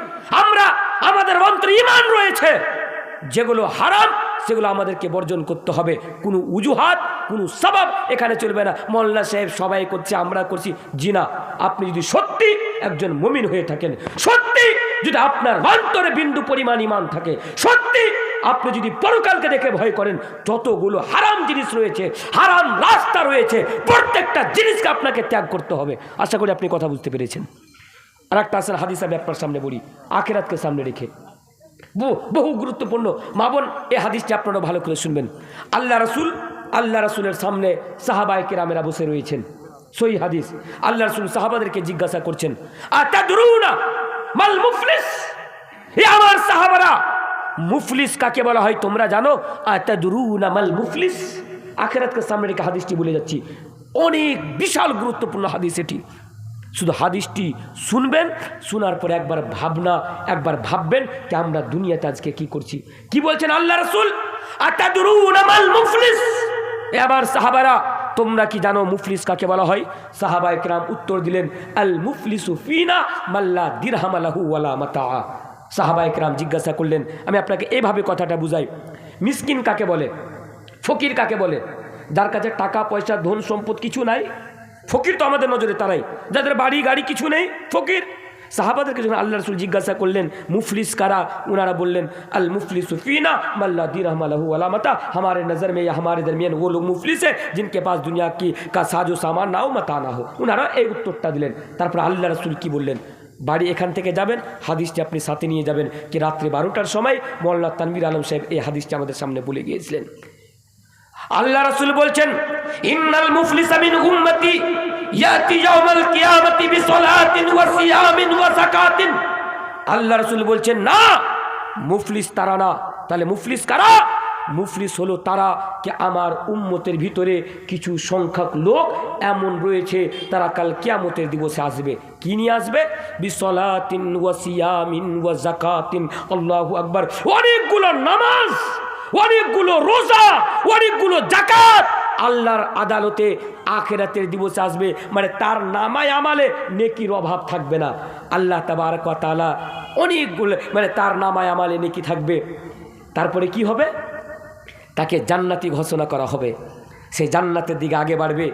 আমরা আমাদের অন্তরে ঈমান রয়েছে। যেগুলো হারাম সেগুলো আমাদেরকে বর্জন করতে হবে। কোনো অজুহাত, কোনো সবাব এখানে চলবে না। মোল্লা সাহেব সবাই করছে, আমরা করছি, জি না। আপনি যদি সত্যি একজন মুমিন হয়ে থাকেন, সত্যি যদি আপনার অন্তরে বিন্দু পরিমাণ ঈমান থাকে, সত্যি আপনি যদি পরকালকে দেখে ভয় করেন, যতগুলো হারাম জিনিস রয়েছে, হারাম রাস্তা রয়েছে, প্রত্যেকটা জিনিসকে আপনাকে ত্যাগ করতে হবে। আশা করি আপনি কথা বুঝতে পেরেছেন। আর একটা আসেন হাদিস আমি আপনার সামনে বলি, আখিরাতকে সামনে রেখে, বহু গুরুত্বপূর্ণ। মা বোন, এই হাদিসটি আপনারা ভালো করে শুনবেন। আল্লাহ রাসূলের সামনে সাহাবায়ে কেরামেরা বসে রয়েছেন। সহিহ হাদিস। আল্লাহ রাসূল সাহাবাদেরকে জিজ্ঞাসা করছেন, আতাদরুনা মাল মুফলিস? হে আমার সাহাবারা, মুফলিস কাকে বলা হয় তোমরা জানো? আতাদরুনা মাল মুফলিস? আখিরাতকে সামনে রেখে হাদিসটি বলে যাচ্ছি। অনেক বিশাল গুরুত্বপূর্ণ হাদিস এটি। শুধু হাদিসটি শুনবেন, শোনার পরে একবার ভাববেন যে আমরা দুনিয়াতে আজকে কি করছি। কি বলছেন আল্লাহ রাসূল? আতাদরুনা মাল মুফলিস? এবার সাহাবারা, তোমরা কি জানো মুফলিস কাকে বলা হয়? সাহাবায়ে কেরাম উত্তর দিলেন, আল মুফলিসু ফিনা মাল্লা দিরহাম লাহু ওয়ালা মাতা। সাহাবায়ে কেরাম জিজ্ঞাসা করলেন, আমি আপনাকে এভাবে কথাটা বুঝাই, মিসকিন কাকে বলে? ফকির কাকে বলে? যার কাছে টাকা পয়সা ধন সম্পদ কিছু নাই। ফকির তো আমাদের নজরে তারাই, যাদের বাড়ি গাড়ি কিছু নেই, ফকির। সাহাবাদেরকে যখন আল্লাহ রাসূল জিজ্ঞাসা করলেন মুফলিস কারা, ওনারা বললেন, আল মুফলিসু ফিনা মাল্লা दिरहम लहू वला मता। हमारे नज़र में या हमारे दरमियान वो लोग मुफलिस है जिनके पास दुनिया की का साजो सामान ना हो, मता ना हो। ওনারা এই উত্তরটা দিলেন। তারপর আল্লাহ রাসূল কি বললেন? বাড়ি এখান থেকে যাবেন, হাদিসটি আপনি সাথে নিয়ে যাবেন। কি রাত্রে 12টার সময় মওলানা তানভীর আলম সাহেব এই হাদিসটি আমাদের সামনে বলে গিয়েছিলেন। আল্লাহ রাসূল বলছেন, ইন্নাল মুফলিসা মিন উম্মতি ইয়াতি ইয়াউমাল কিয়ামাতি বিসলাতিন ওয়া সিয়ামিন ওয়া যাকাতিন। আল্লাহ রাসূল বলছেন, না, মুফলিস তারা না। তাহলে মুফলিস কারা? মুফলিস হলো তারা যে আমার উম্মতের ভিতরে কিছু সংখ্যক লোক এমন রয়েছে, তারা কাল কিয়ামতের দিবসে আসবে। কি নিয়ে আসবে? বিসলাতিন ওয়া সিয়ামিন ওয়া যাকাতিন। আল্লাহু আকবার। অনেকগুলো নামাজ, অনেকগুলো রোজা, অনেকগুলো যাকাত আল্লাহর আদালতে আখিরাতের দিবসে আসবে। মানে তার নামায় আমালে নেকির অভাব থাকবে না। আল্লাহ তাবারক ওয়া তাআলা অনেকগুলো, মানে তার নামায় আমালে নেকি থাকবে। তারপরে কি হবে? তাকে জান্নাতি ঘোষণা করা হবে। সে জান্নাতের দিকে আগে বাড়বে।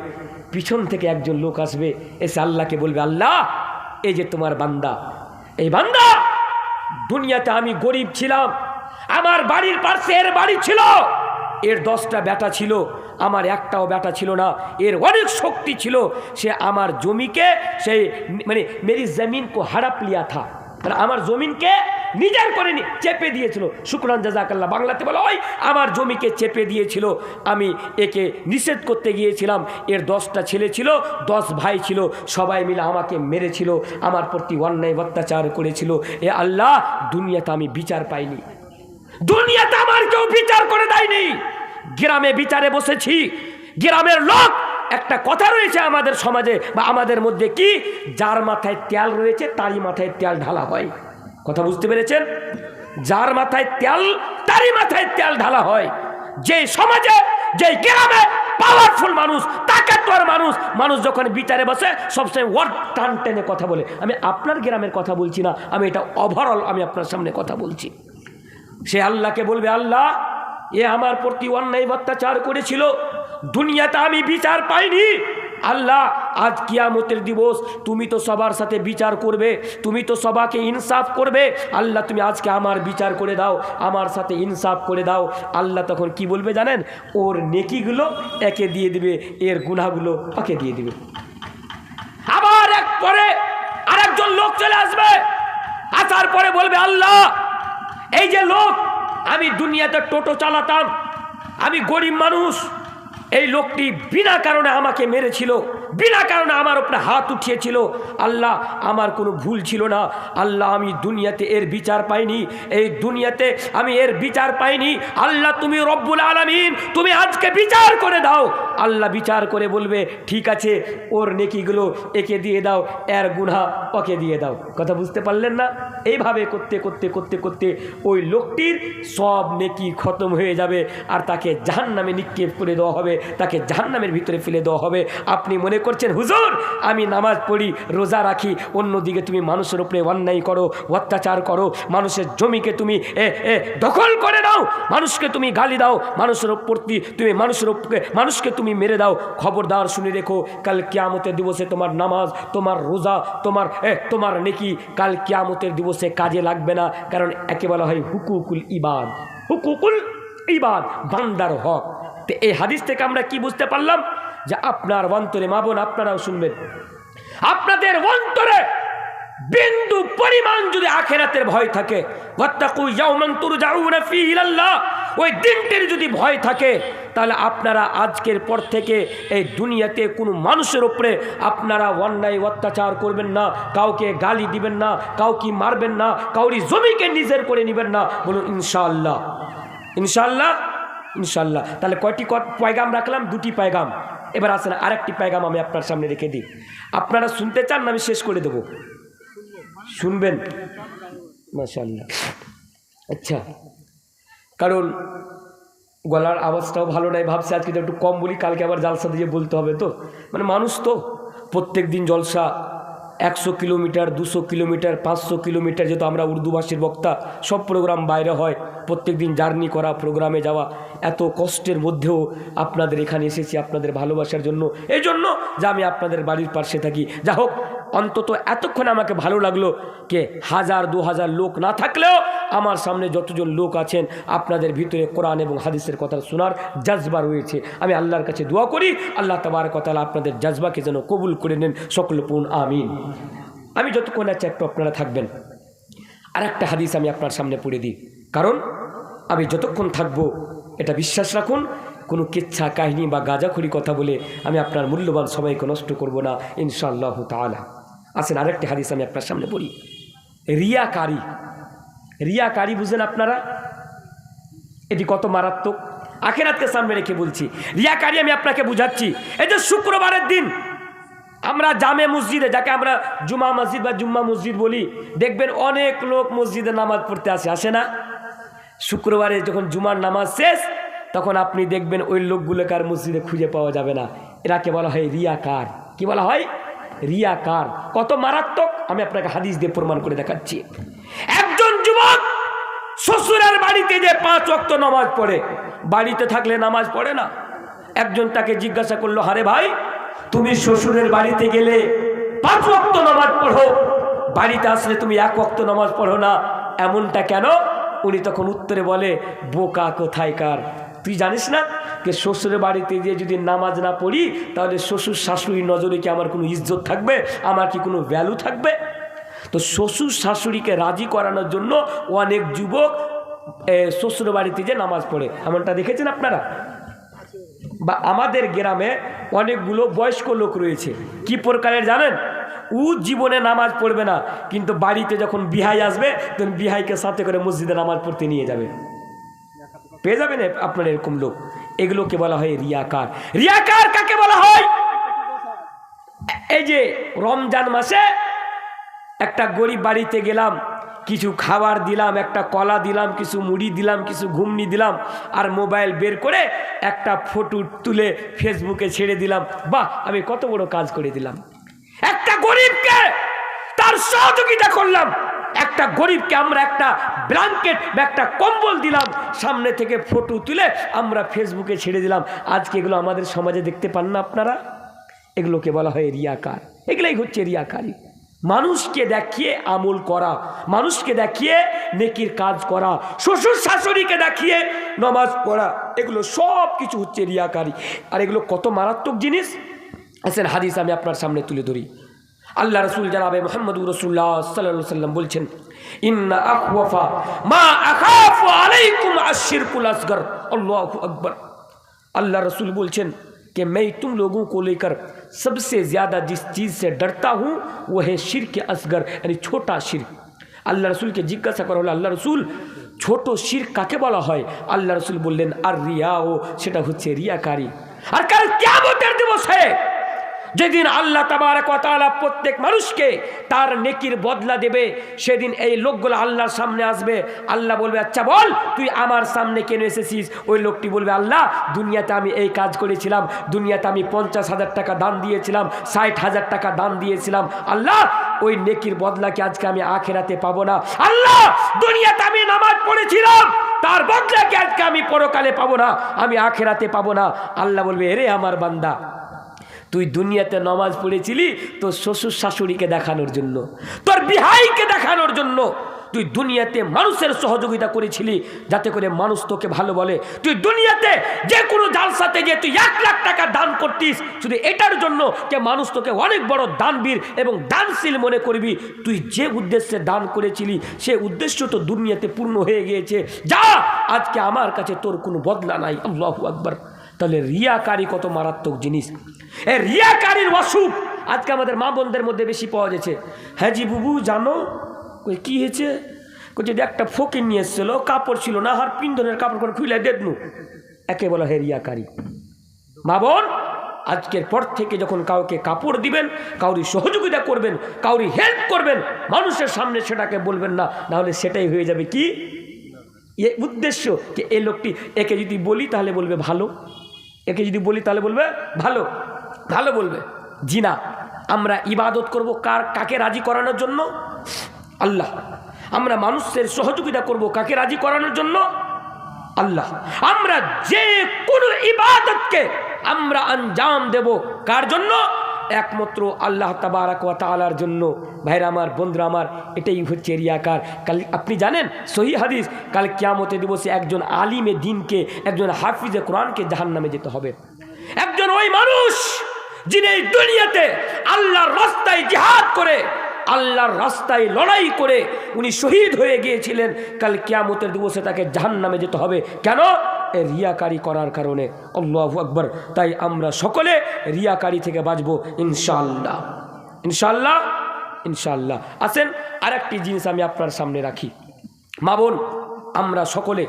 পিছন থেকে একজন লোক আসবে, এসে আল্লাহকে বলবে, আল্লাহ, এই যে তোমার বান্দা, এই বান্দা দুনিয়াতে আমি গরিব ছিলাম, আমার বাড়ির পাশে এর বাড়ি ছিল, এর 10টা বেটা ছিল, আমার একটাও বেটা ছিল না, এর অনেক শক্তি ছিল, সে আমার জমিকে সেই মানে মেরি জমিন কো হড়প লিয়া থা, মানে আমার জমিনকে নিজের করে চেপে দিয়েছিল। শুকরান জাযাকাল্লাহ বাংলাতে বলা হয় আমার জমিকে চেপে দিয়েছিল। আমি একে নিষেধ করতে গিয়েছিলাম। এর 10টা ছেলে ছিল, 10 ভাই ছিল, সবাই মিলে আমাকে মেরেছিল, আমার প্রতি অন্যায় অত্যাচার করেছিল। এ আল্লাহ, দুনিয়াতে আমি বিচার পাইনি, দুনিয়াতে আমার কেউ বিচার করে দেয়নি। গ্রামে বিচারে বসেছি, গ্রামের লোক, একটা কথা রয়েছে আমাদের সমাজে বা আমাদের মধ্যে, কি যার মাথায় তেল রয়েছে তারই মাথায় তেল ঢালা হয়। কথা বুঝতে পেরেছেন? যার মাথায় তেল তারই মাথায় তেল ঢালা হয়। যে সমাজে, যে গ্রামে পাওয়ারফুল মানুষ, তাকে ফতোয়ার মানুষ, মানুষ যখন বিচারে বসে সবসময় ওয়ার্ড টান টেনে কথা বলে। আমি আপনার গ্রামের কথা বলছি না, আমি এটা ওভারঅল আমি আপনার সামনে কথা বলছি। সে আল্লাহকে বলবে, আল্লাহ এ আমার প্রতি অন্যায় অত্যাচার করেছিল, দুনিয়াতে আমি বিচার পাইনি। আল্লাহ আজ কিয়ামতের দিবস, তুমি তো সবার সাথে বিচার করবে, তুমি তো সবাকে ইনসাফ করবে। আল্লাহ তুমি আজকে আমার বিচার করে দাও, আমার সাথে ইনসাফ করে দাও। আল্লাহ তখন কি বলবে জানেন? ওর নেকিগুলো একে দিয়ে দিবে, এর গুনাহগুলো ওকে দিয়ে দিবে। আবার এক পরে আরেকজন লোক চলে আসবে, আসার পরে বলবে, আল্লাহ এই যে লোক, আমি দুনিয়াতে টোটো চালাতাম, আমি গরিব মানুষ, এই লোকটি বিনা কারণে আমাকে মেরেছিল, বিনা কারণে আমার উপরে হাত উঠিয়েছিল। আল্লাহ আমার কোনো ভুল ছিল না। আল্লাহ আমি দুনিয়াতে এর বিচার পাইনি, এই দুনিয়াতে আমি এর বিচার পাইনি। আল্লাহ তুমি রব্বুল আলামিন, তুমি আজকে বিচার করে দাও। আল্লাহ বিচার করে বলবে, ঠিক আছে, ওর নেকিগুলো একে দিয়ে দাও, এর গুনাহ ওকে দিয়ে দাও। কথা বুঝতে পারলেন না? এইভাবে করতে করতে করতে করতে ওই লোকটির সব নেকি খতম হয়ে যাবে, আর তাকে জাহান্নামে নিক্ষেপ করে দেওয়া হবে, তাকে জাহান্নামের ভিতরে ফেলে দেওয়া হবে। আপনি মনে করছেন হুজুর আমি নামাজ পড়ি, রোজা রাখি, অন্যদিকে তুমি মানুষের উপরে অন্যায় করো, অত্যাচার করো, মানুষের জমিকে তুমি দখল করে দাও, মানুষকে তুমি গালি দাও, মানুষের প্রতি তুমি মানুষকে তুমি মেরে দাও। খবরদার শুনে রেখো, কাল কিয়ামতের দিবসে তোমার নামাজ, তোমার রোজা, তোমার নেকি কাল কিয়ামতের দিবসে কাজে লাগবে না। কারণ একে বলা হয় হুকুকুল ইবাদ, হুকুকুল ইবাদ, বান্দার হক। তো এই হাদিস থেকে আমরা কি বুঝতে পারলাম? যে আপনার অন্তরে, মা বোন আপনারাও শুনবেন, আপনাদের অন্তরে বিন্দু পরিমাণ যদি আখিরাতের ভয় থাকে, ওয়াত্তাকু ইয়াওমান তুরজাউনা ফীহি ইলাল্লাহ, ওই দিনটির যদি ভয় থাকে, তাহলে আপনারা আজকের পর থেকে এই দুনিয়াতে কোনো মানুষের উপরে আপনারা অন্যায় অত্যাচার করবেন না, কাউকে গালি দিবেন না, কাউকে মারবেন না, কাউরি জমিকে নিজের করে নেবেন না। বলুন ইনশাআল্লাহ, ইনশাআল্লাহ, ইনশাআল্লাহ। তাহলে কয়টি পয়গাম রাখলাম? দুটি পয়গাম। এবার আসেন আরেকটি পয়গাম আমি আপনার সামনে রেখে দিই। আপনারা শুনতে চান না আমি শেষ করে দেব? শুনবেন? মাশাআল্লাহ। আচ্ছা, কারণ গলার আওয়াজটাও ভালো নাই, ভাবছি আজকে একটু কম বলি, কালকে আবার জালসা দিয়ে বলতে হবে। তো মানে মানুষ তো প্রত্যেক দিন জলসা 100 কিলোমিটার, 200 কিলোমিটার, 500 কিলোমিটার, যেহেতু আমরা উর্দু ভাষীর বক্তা, সব প্রোগ্রাম বাইরে হয়, প্রত্যেক দিন জার্নি করা, প্রোগ্রামে যাওয়া, এত কষ্টের মধ্যেও আপনাদের এখানে এসেছি আপনাদের ভালোবাসার জন্য, এই জন্য যে আমি আপনাদের বাড়ির পাশে থাকি। যা হোক, অন্তত এতক্ষণ আমাকে ভালো লাগলো কে 1000-2000 লোক না থাকলেও আমার সামনে যতজন লোক আছেন, আপনাদের ভিতরে কোরআন এবং হাদিসের কথা শোনার জজবা রয়েছে। আমি আল্লাহর কাছে দোয়া করি, আল্লাহ তাবারক ওয়া তাআলা আপনাদের জজবাকে যেন কবুল করে নেন। সকলে পূর্ণ আমিন। আমি যতক্ষণ আছে একটু আপনারা থাকবেন, আর একটা হাদিস আমি আপনার সামনে পড়ে দিই, কারণ আমি যতক্ষণ থাকবো এটা বিশ্বাস রাখুন, কোনো কিচ্ছা কাহিনী বা গাঁজাখুরি কথা বলে আমি আপনার মূল্যবান সময়কে নষ্ট করব না ইনশাআল্লাহ তাআলা। আসেন আরেকটি হাদিস আমি আপনার সামনে পড়ি। রিয়াকারী, রিয়াকারী বুঝেন আপনারা? এটি কত মারাত্মক, আখিরাতকে সামনে রেখে বলছি। রিয়াকারী আমি আপনাকে বুঝাচ্ছি। এই যে শুক্রবারের দিন আমরা জামে মসজিদে, যাকে আমরা জুমা মসজিদ বা জুম্মা মসজিদ বলি, দেখবেন অনেক লোক মসজিদে নামাজ পড়তে আসে না? শুক্রবারে যখন জুমার নামাজ শেষ, তখন আপনি দেখবেন ওই লোকগুলোকে আর মসজিদে খুঁজে পাওয়া যাবে না। এরাকে বলা হয় রিয়াকার। কি বলা হয়? রিয়াকার। কত মারাত্মক আমি আপনাকে হাদিস দিয়ে প্রমাণ করে দেখাচ্ছি। একজন যুবক শ্বশুরের বাড়িতে যে 5 ওয়াক্ত নামাজ পড়ে, বাড়িতে থাকলে নামাজ পড়ে না। একজন তাকে জিজ্ঞাসা করলো, আরে ভাই তুমি শ্বশুরের বাড়িতে গেলে 5 ওয়াক্ত নামাজ পড়ো, বাড়িতে আসলে তুমি 1 ওয়াক্ত নামাজ পড়ো না, এমনটা কেন? উনি তখন উত্তরে বলে, বোকা কোথায়কার, তুই জানিস না যে শ্বশুরের বাড়িতে গিয়ে যদি নামাজ না পড়ি তাহলে শ্বশুর শাশুড়ির নজরে কি আমার কোনো ইজ্জত থাকবে, আমার কি কোনো ভ্যালু থাকবে? তো শ্বশুর শাশুড়িকে রাজি করানোর জন্য অনেক যুবক শ্বশুর বাড়িতে যে নামাজ পড়ে, এমনটা দেখেছেন আপনারা? বা আমাদের গ্রামে অনেকগুলো বয়স্ক লোক রয়েছে, কি প্রকারের জানেন? ও জীবনে নামাজ পড়বে না, কিন্তু বাড়িতে যখন বিহাই আসবে তখন বিহাইকে সাথে করে মসজিদে নামাজ পড়তে নিয়ে যাবে। পেয়ে যাবেন আপনার এরকম লোক। এগুলোকে বলা হয় রিয়াকার। রিয়াকার কাকে বলা হয়? এই যে রমজান মাসে একটা গরিব বাড়িতে গেলাম, কিছু খাবার দিলাম, একটা কলা দিলাম, কিছু মুড়ি দিলাম, কিছু ঘুমনি দিলাম, আর মোবাইল বের করে একটা ফটো তুলে ফেসবুকে ছেড়ে দিলাম। বাহ, আমি কত বড় কাজ করে দিলাম। একটা গরিবকে তার সহযোগিতা করলাম, একটা গরিবকে আমরা একটা ব্ল্যাঙ্কেট বা একটা কম্বল দিলাম, সামনে থেকে ফটো তুলে আমরা ফেসবুকে ছেড়ে দিলাম। আজকে এগুলো আমাদের সমাজে দেখতে পান না আপনারা? এগুলোকে বলা হয় রিয়াকার। এগুলাই হচ্ছে রিয়াকারী। মানুষকে দেখিয়ে আমল করা, মানুষকে দেখিয়ে নেকির কাজ করা, শ্বশুর শাশুড়িকে দেখিয়ে নামাজ পড়া, এগুলো সব কিছু হচ্ছে রিয়াকারী। আর এগুলো কত মারাত্মক জিনিস আছেন, হাদিস আমি আপনার সামনে তুলে ধরি। আল্লাহ রসুল জানাবে মুহাম্মদুর রাসূলুল্লাহ সাল্লাল্লাহু আলাইহি ওয়াসাল্লাম বলছেন, ইন্না আখওয়াফা মা আখাফু আলাইকুম আশ-শিরকুল আসগর। আল্লাহু আকবার। अल्लाह रसूल बोलছেন कि मैं तुम लोगों को लेकर सबसे ज़्यादा जिस चीज़ से डरता हूँ वह है शिर्क असगर, यानी छोटा शिर्क। আল্লাহ রসুলকে জিজ্ঞাসা করা হলো, আল্লাহ রসুল ছোট শিরক কাকে বলা হয়? আল্লাহ রসুল বললেন, আর রিয়া, ও সেটা হচ্ছে রিয়াকারী। আর কাল কিয়ামতের দিবসে যেদিন আল্লাহ তাবারক ওয়া তাআলা প্রত্যেক মানুষকে তার নেকির বদলা দেবে, সেদিন এই লোকগুলো আল্লাহর সামনে আসবে। আল্লাহ বলবে, আচ্ছা বল তুই আমার সামনে কেন এসেছিস? ওই লোকটি বলবে, আল্লাহ দুনিয়াতে আমি এই কাজ করেছিলাম, দুনিয়াতে আমি 50,000 টাকা দান দিয়েছিলাম, 60,000 টাকা দান দিয়েছিলাম। আল্লাহ ওই নেকির বদলা কি আজকে আমি আখিরাতে পাবো না? আল্লাহ দুনিয়াতে আমি নামাজ পড়েছিলাম, তার বদলা কি আজকে আমি পরকালে পাবো না, আমি আখিরাতে পাবো না? আল্লাহ বলবে, এরে আমার বান্দা, তুই দুনিয়াতে নামাজ পড়েছিলি তোর শ্বশুর শাশুড়িকে দেখানোর জন্য, তোর বিহাইকে দেখানোর জন্য। তুই দুনিয়াতে মানুষের সহযোগিতা করেছিলি যাতে করে মানুষ তোকে ভালো বলে। তুই দুনিয়াতে যে কোনো জালসাতে গিয়ে তুই 1 লাখ টাকা দান করতিস শুধু এটার জন্য যে মানুষ তোকে অনেক বড় দানবীর এবং দানশীল মনে করবি। তুই যে উদ্দেশ্যে দান করেছিলি সে উদ্দেশ্য তো দুনিয়াতে পূর্ণ হয়ে গিয়েছে। যা, আজকে আমার কাছে তোর কোনো বদলা নাই। আল্লাহু আকবার। তাহলে রিয়াকারী কত মারাত্মক জিনিস। এই রিয়াকারীর অসুখ আজকে আমাদের মা বোনদের মধ্যে বেশি পাওয়া যাচ্ছে। হ্যাঁ জি বুবু জানো কি হয়েছে? যদি একটা ফকির নিয়ে এসেছিল, কাপড় ছিল না, আর পিন্ধনের কাপড় করে খুলে দেদনু, একে বলা হয় রিয়াকারী। মা বোন, আজকের পর থেকে যখন কাউকে কাপড় দিবেন, কাউরি সহযোগিতা করবেন, কাউরি হেল্প করবেন, মানুষের সামনে সেটাকে বলবেন না, নাহলে সেটাই হয়ে যাবে কি এ উদ্দেশ্য যে এই লোকটি, একে যদি বলি তাহলে বলবে ভালো, একে যদি বলি তাহলে বলবে ভালো, ভালো বলবে। জি না, আমরা ইবাদত করব কাকে রাজি করানোর জন্য? আল্লাহ। আমরা মানুষের সহযোগিতা করব কাকে রাজি করানোর জন্য? আল্লাহ। আমরা যে কোনো ইবাদতকে আমরা আঞ্জাম দেব কার জন্য? একমাত্র আল্লাহ তাবারক ওয়া তাআলার জন্য। ভাইরা আমার, বন্ধুরা আমার, এটাই হচ্ছে রিয়াকার। কাল আপনি জানেন সহি হাদিস, কাল কিয়ামতের দিবসে একজন আলিমে দ্বীনকে, একজন হাফিজে কোরআনকে জাহান্নামে যেতে হবে। একজন ওই মানুষ যিনি এই দুনিয়াতে আল্লাহর রাস্তায় জিহাদ করে, আল্লাহর রাস্তায় লড়াই করে উনি শহীদ হয়ে গিয়েছিলেন, কাল কিয়ামতের দিবসে তাকে জাহান্নামে যেতে হবে। কেন? এ রিয়াকারী করার কারণে। আল্লাহু আকবার। তাই আমরা সকলে রিয়াকারী থেকে বাঁচবো ইনশাআল্লাহ, ইনশাআল্লাহ, ইনশাআল্লাহ। আসেন আরেকটি জিনিস আমি আপনার সামনে রাখি। মা বোন, আমরা সকলে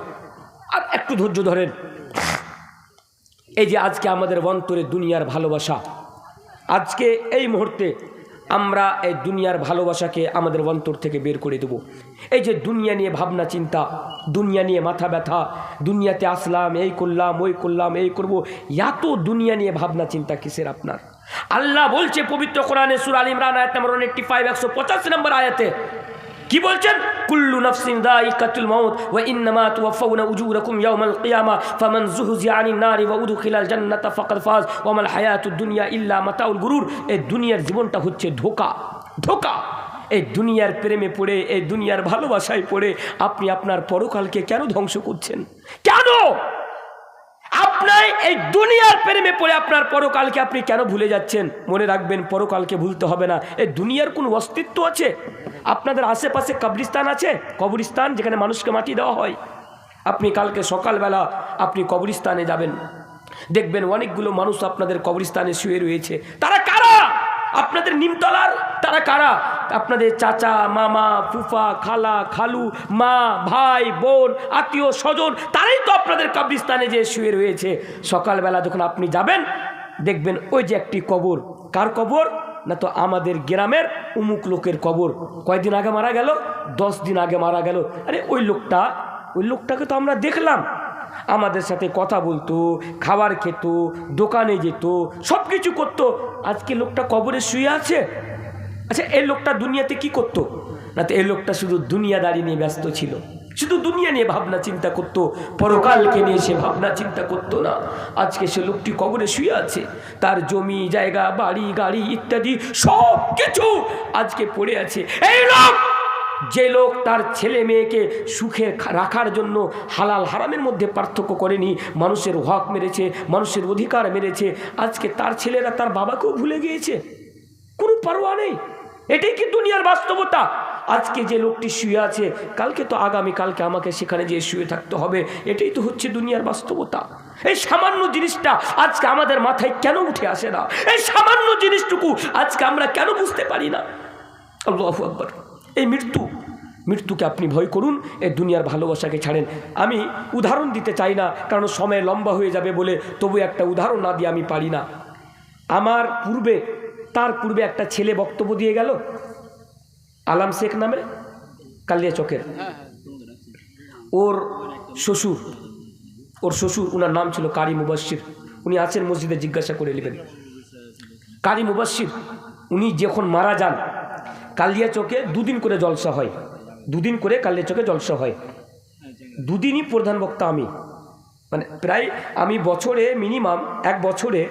আর একটু ধৈর্য ধরেন। এই যে আজকে আমাদের অন্তরে দুনিয়ার ভালোবাসা, আজকে এই মুহূর্তে আমরা এই দুনিয়ার ভালোবাসাকে আমাদের অন্তর থেকে বের করে দেব। এই যে দুনিয়া নিয়ে ভাবনা চিন্তা, দুনিয়া নিয়ে মাথা ব্যথা, দুনিয়াতে আসলাম, এই করলাম, ওই করলাম, এই করব, এত দুনিয়া নিয়ে ভাবনা চিন্তা কিসের আপনার? আল্লাহ বলছে পবিত্র কোরআনে সূরা আল ইমরান আয়াত নম্বর 185 185 নম্বর আয়াতে কি বলছেন? কুল্লু নাফসিন যায়িকাতুল মাউত ওয়া ইন্নামা তুওয়াফাউনা উজুরাকুম ইয়াওমাল কিয়ামা ফামান যুহজিয়া আনিন নারি ওয়া উদখিলাল জান্নাতা ফাকাদ ফাজ ওয়া মাল হায়াতুদ দুনিয়া ইল্লা মাতাউল গুরুর। এই দুনিয়ার জীবনটা হচ্ছে ধোঁকা, ধোঁকা। এই দুনিয়ার প্রেমে পড়ে, এই দুনিয়ার ভালোবাসায় পড়ে আপনি আপনার পরকালকে কেন ধ্বংস করছেন? কেন আপনার এই দুনিয়ার প্রেমে পড়ে আপনার পরকালকে আপনি কেন ভুলে যাচ্ছেন? মনে রাখবেন, পরকালকে ভুলতে হবে না। এই দুনিয়ার কোনো অস্তিত্ব আছে? আপনাদের আশেপাশে কবরস্থান আছে? কবরস্থান যেখানে মানুষকে মাটি দেওয়া হয়। আপনি কালকে সকালবেলা আপনি কবরস্থানে যাবেন, দেখবেন অনেকগুলো মানুষ আপনাদের কবরস্থানে শুয়ে রয়েছে। তারা কারা? আপনাদের নিমতলার। তারা কারা? আপনাদের চাচা, মামা, ফুফা, খালা, খালু, মা, ভাই, বোন, আত্মীয় স্বজন, তারাই তো আপনাদের কবরস্থানে যে শুয়ে রয়েছে। সকালবেলা যখন আপনি যাবেন দেখবেন ওই যে একটি কবর। কার কবর? না তো আমাদের গ্রামের অমুক লোকের কবর কয়দিন আগে মারা গেল, 10 দিন আগে মারা গেল। আরে ওই লোকটাকে তো আমরা দেখলাম, আমাদের সাথে কথা বলতো, খাবার খেত, দোকানে যেত, সব কিছু করতো। আজকে লোকটা কবরে শুয়ে আছে। আচ্ছা, এই লোকটা দুনিয়াতে কি করতো? না তো এই লোকটা শুধু দুনিয়াদারি নিয়ে ব্যস্ত ছিল, শুধু দুনিয়া নিয়ে ভাবনা চিন্তা করতো, পরকালকে নিয়ে সে ভাবনা চিন্তা করতো না। আজকে সে লোকটি কবরে শুয়ে আছে, তার জমি জায়গা বাড়ি গাড়ি ইত্যাদি সব কিছু আজকে পড়ে আছে। এই লোক, যে লোক তার ছেলে মেয়েকে সুখে রাখার জন্য হালাল হারামের মধ্যে পার্থক্য করেনি, মানুষের হক মেরেছে, মানুষের অধিকার মেরেছে, আজকে তার ছেলেরা তার বাবাকেও ভুলে গিয়েছে, কোনো পারোয়া নেই। এটাই কি দুনিয়ার বাস্তবতা? আজকে যে লোকটি শুয়ে আছে, কালকে তো আগামীকালকে আমাকে সেখানে যেয়ে শুয়ে থাকতে হবে। এটাই তো হচ্ছে দুনিয়ার বাস্তবতা। এই সামান্য জিনিসটা আজকে আমাদের মাথায় কেন উঠে আসে না? এই সামান্য জিনিসটুকু আজকে আমরা কেন বুঝতে পারি না? আল্লাহু আকবার। এই মৃত্যুকে আপনি ভয় করুন, এই দুনিয়ার ভালোবাসাকে ছাড়েন। আমি উদাহরণ দিতে চাই না, কারণ সময় লম্বা হয়ে যাবে বলে, তবু একটা উদাহরণ না দিয়ে আমি পারি না। আমার তার পূর্বে একটা ছেলে বক্তব্য দিয়ে গেল, আলাম শেখ নামে, কালিয়াচকের। ওর শ্বশুর ওনার নাম ছিল কারি মুবাশশির। উনি আছেন মসজিদে, জিজ্ঞাসা করে নেবেন। কারি মুবাশশির উনি যখন মারা যান, কালিয়াচকে 2 দিন করে জলসা হয়, 2 দিন করে কালিয়াচকে জলসা হয়। 2 দিনই প্রধান বক্তা আমি, মানে প্রায় আমি বছরে মিনিমাম 1 বছরে